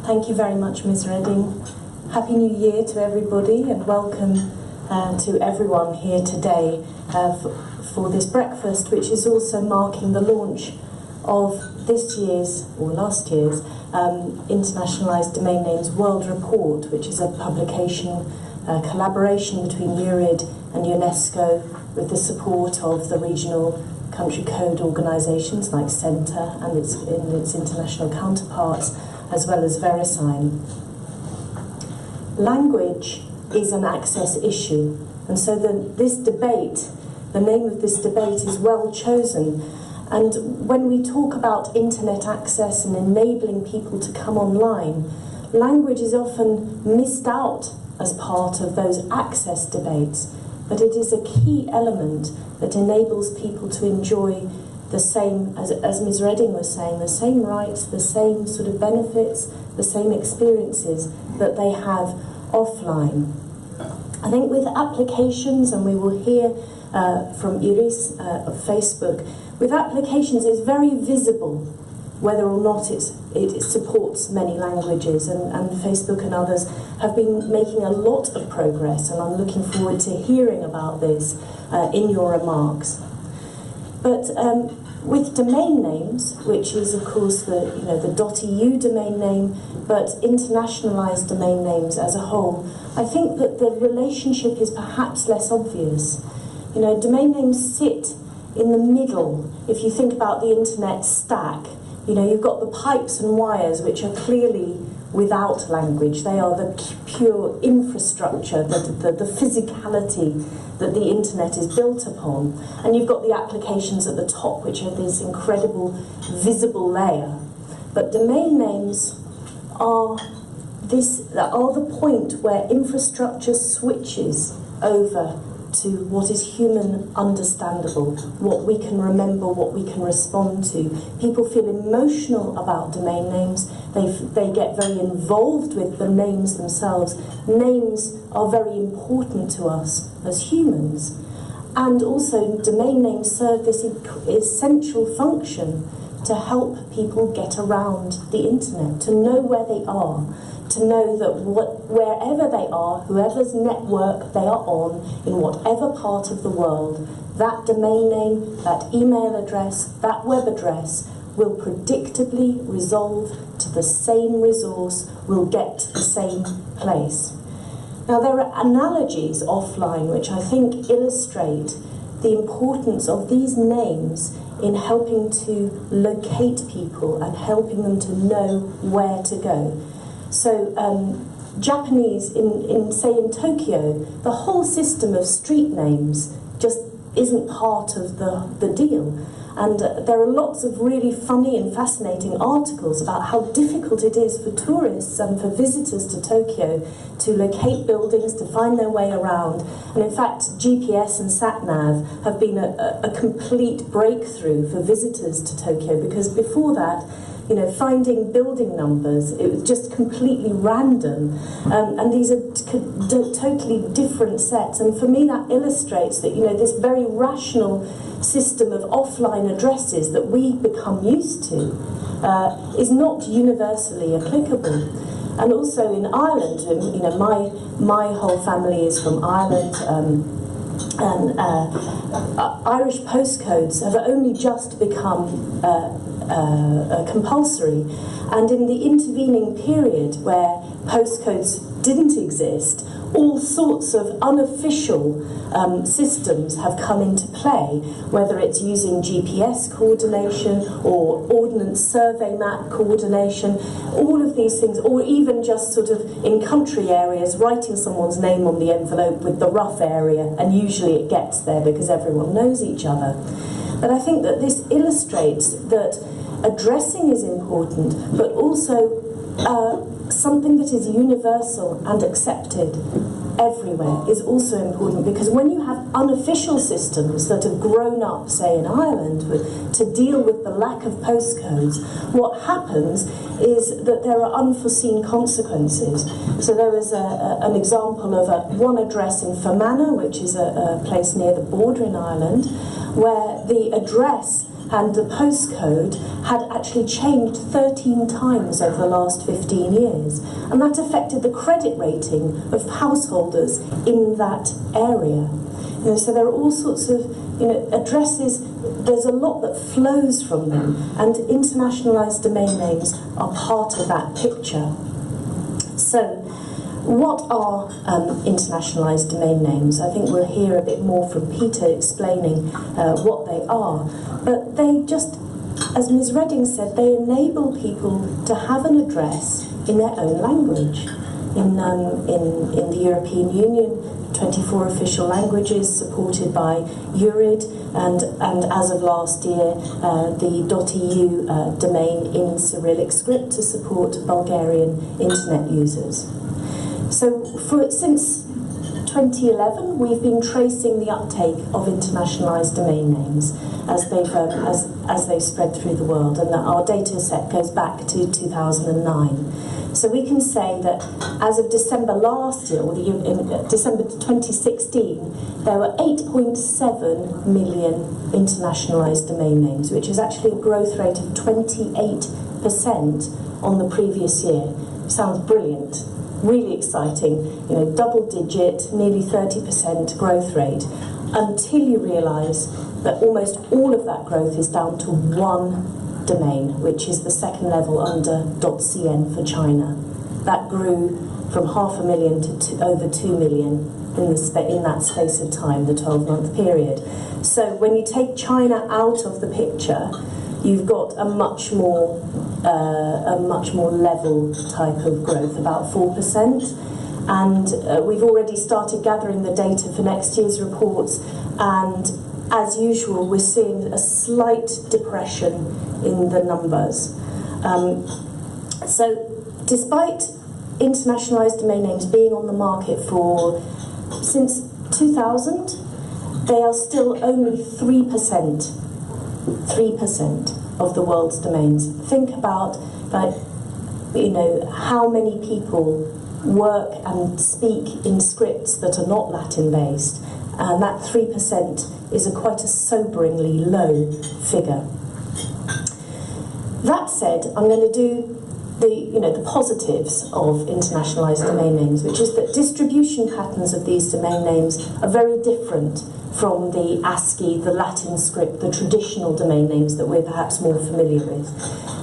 Thank you very much, Ms. Reding. Happy New Year to everybody, and welcome to everyone here today for this breakfast, which is also marking the launch of this year's, or last year's, Internationalised Domain Names World Report, which is a publication, collaboration between EURid and UNESCO with the support of the regional country code organisations like CENTER and its international counterparts, as well as VeriSign. Language is an access issue, and so this debate, the name of this debate is well chosen. And when we talk about internet access and enabling people to come online, language is often missed out as part of those access debates, but it is a key element that enables people to enjoy the same, as Ms. Reding was saying, the same rights, the same sort of benefits, the same experiences that they have offline. I think with applications, and we will hear from Iris of Facebook, with applications it's very visible whether or not it supports many languages, and Facebook and others have been making a lot of progress, and I'm looking forward to hearing about this in your remarks. But with domain names, which is of course the .eu domain name, but internationalised domain names as a whole, I think that the relationship is perhaps less obvious. Domain names sit in the middle. If you think about the internet stack, you've got the pipes and wires which are clearly without language. They are the pure infrastructure, the physicality that the internet is built upon. And you've got the applications at the top, which are this incredible visible layer. But domain names are the point where infrastructure switches over to what is human understandable, what we can remember, what we can respond to. People feel emotional about domain names. They get very involved with the names themselves. Names are very important to us as humans. And also domain names serve this essential function to help people get around the internet, to know where they are, to know that wherever they are, whoever's network they are on, in whatever part of the world, that domain name, that email address, that web address will predictably resolve to the same resource, will get to the same place. Now, there are analogies offline which I think illustrate the importance of these names in helping to locate people and helping them to know where to go. So Japanese, in Tokyo, the whole system of street names just isn't part of the deal. And there are lots of really funny and fascinating articles about how difficult it is for tourists and for visitors to Tokyo to locate buildings, to find their way around. And in fact, GPS and sat-nav have been a complete breakthrough for visitors to Tokyo, because before that, finding building numbers, it was just completely random. And these are totally different sets. And for me, that illustrates that, this very rational system of offline addresses that we become used to is not universally applicable. And also in Ireland, my whole family is from Ireland, and Irish postcodes have only just become compulsory, and in the intervening period where postcodes didn't exist, all sorts of unofficial systems have come into play, whether it's using GPS coordination or ordnance survey map coordination, all of these things, or even just sort of in country areas writing someone's name on the envelope with the rough area, and usually it gets there because everyone knows each other. But I think that this illustrates that addressing is important, but also something that is universal and accepted everywhere is also important, because when you have unofficial systems that have grown up, say in Ireland, to deal with the lack of postcodes, what happens is that there are unforeseen consequences. So there is an example of one address in Fermanagh, which is a place near the border in Ireland, where the address and the postcode had actually changed 13 times over the last 15 years. And that affected the credit rating of householders in that area. So there are all sorts of addresses. There's a lot that flows from them, and internationalized domain names are part of that picture. So what are internationalized domain names? I think we'll hear a bit more from Peter explaining what they are. But they just, as Ms. Reding said, they enable people to have an address in their own language. In the European Union, 24 official languages supported by EURid, and as of last year, the .eu domain in Cyrillic script to support Bulgarian internet users. So since 2011, we've been tracing the uptake of internationalized domain names as they've spread through the world, and our data set goes back to 2009. So we can say that as of December last year, or in December 2016, there were 8.7 million internationalized domain names, which is actually a growth rate of 28% on the previous year. Sounds brilliant. Really exciting, double-digit, nearly 30% growth rate, until you realise that almost all of that growth is down to one domain, which is the second level under .cn for China. That grew from 500,000 to over 2 million in that space of time, the 12-month period. So when you take China out of the picture, you've got a much more level type of growth, about 4%. And we've already started gathering the data for next year's reports, and as usual, we're seeing a slight depression in the numbers. So despite internationalized domain names being on the market since 2000, they are still only 3% of the world's domains. Think about how many people work and speak in scripts that are not Latin-based, and that 3% is quite a soberingly low figure. That said, I'm going to do the positives of internationalized domain names, which is that distribution patterns of these domain names are very different from the ASCII, the Latin script, the traditional domain names that we're perhaps more familiar with.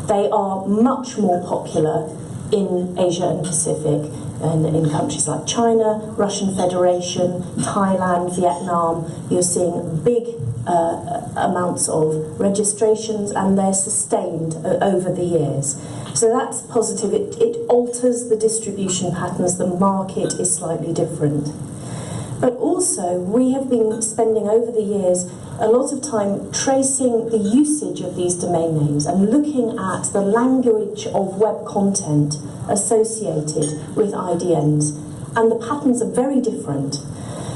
They are much more popular in Asia and Pacific, and in countries like China, Russian Federation, Thailand, Vietnam. You're seeing big amounts of registrations, and they're sustained over the years. So that's positive. It alters the distribution patterns. The market is slightly different. But also, we have been spending over the years a lot of time tracing the usage of these domain names and looking at the language of web content associated with IDNs. And the patterns are very different.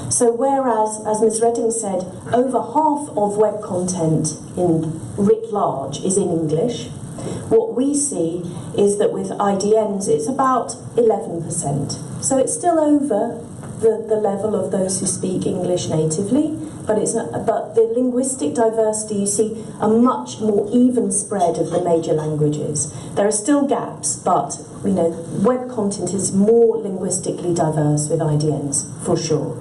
So whereas, as Ms. Reding said, over half of web content writ large is in English, what we see is that with IDNs it's about 11%. So it's still over the level of those who speak English natively, but the linguistic diversity, you see a much more even spread of the major languages. There are still gaps, but web content is more linguistically diverse with IDNs, for sure.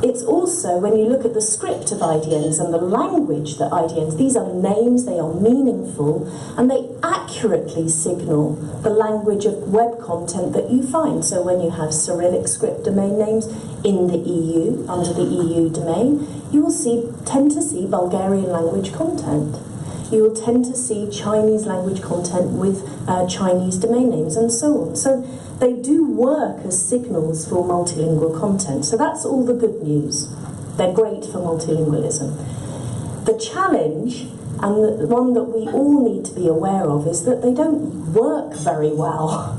It's also, when you look at the script of IDNs and the language that IDNs, these are names, they are meaningful, and they accurately signal the language of web content that you find. So when you have Cyrillic script domain names in the EU, under the EU domain, you will tend to see Bulgarian language content. You will tend to see Chinese language content with Chinese domain names, and so on. So they do work as signals for multilingual content. So that's all the good news. They're great for multilingualism. The challenge, and the one that we all need to be aware of, is that they don't work very well.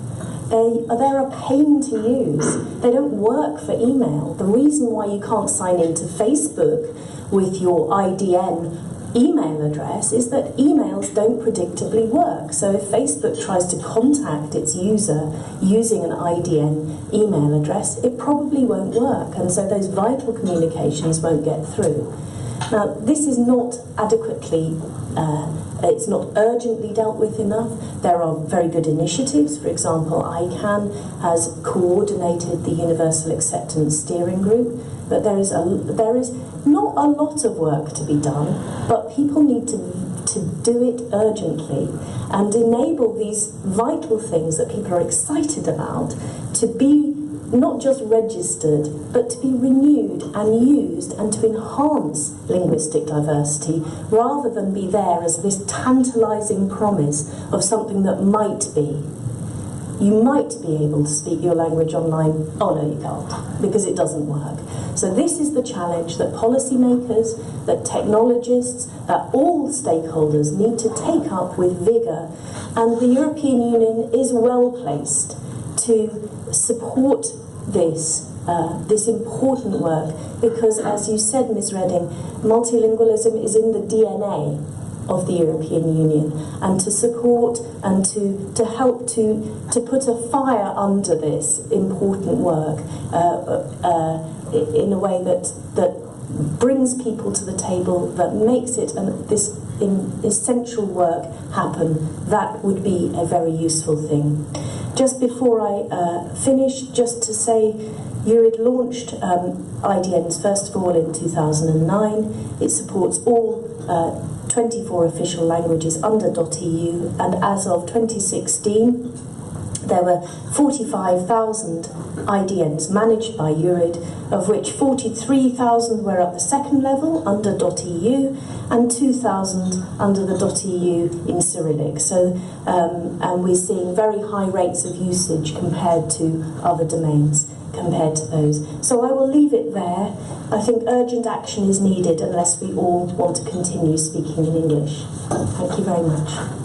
They're a pain to use. They don't work for email. The reason why you can't sign into Facebook with your IDN email address is that emails don't predictably work. So if Facebook tries to contact its user using an IDN email address, it probably won't work, and so those vital communications won't get through. Now, this is not adequately, it's not urgently dealt with enough. There are very good initiatives. For example, ICANN has coordinated the Universal Acceptance Steering Group, but there is not a lot of work to be done, but people need to do it urgently and enable these vital things that people are excited about to be not just registered, but to be renewed and used and to enhance linguistic diversity rather than be there as this tantalising promise of something that might be. You might be able to speak your language online. Oh no, you can't, because it doesn't work. So this is the challenge that policymakers, that technologists, that all stakeholders need to take up with vigour, and the European Union is well placed to support this important work, because, as you said, Ms. Reding, multilingualism is in the DNA of the European Union, and to support and to help to put a fire under this important work in a way that brings people to the table, that makes it this essential work happen, that would be a very useful thing. Just before I finish, just to say, EURid launched IDNs first of all in 2009. It supports all 24 official languages under .eu, and as of 2016 there were 45,000 IDNs managed by EURid, of which 43,000 were at the second level under .eu and 2,000 under the .eu in Cyrillic. So, and we're seeing very high rates of usage compared to other domains, compared to those. So I will leave it there. I think urgent action is needed unless we all want to continue speaking in English. Thank you very much.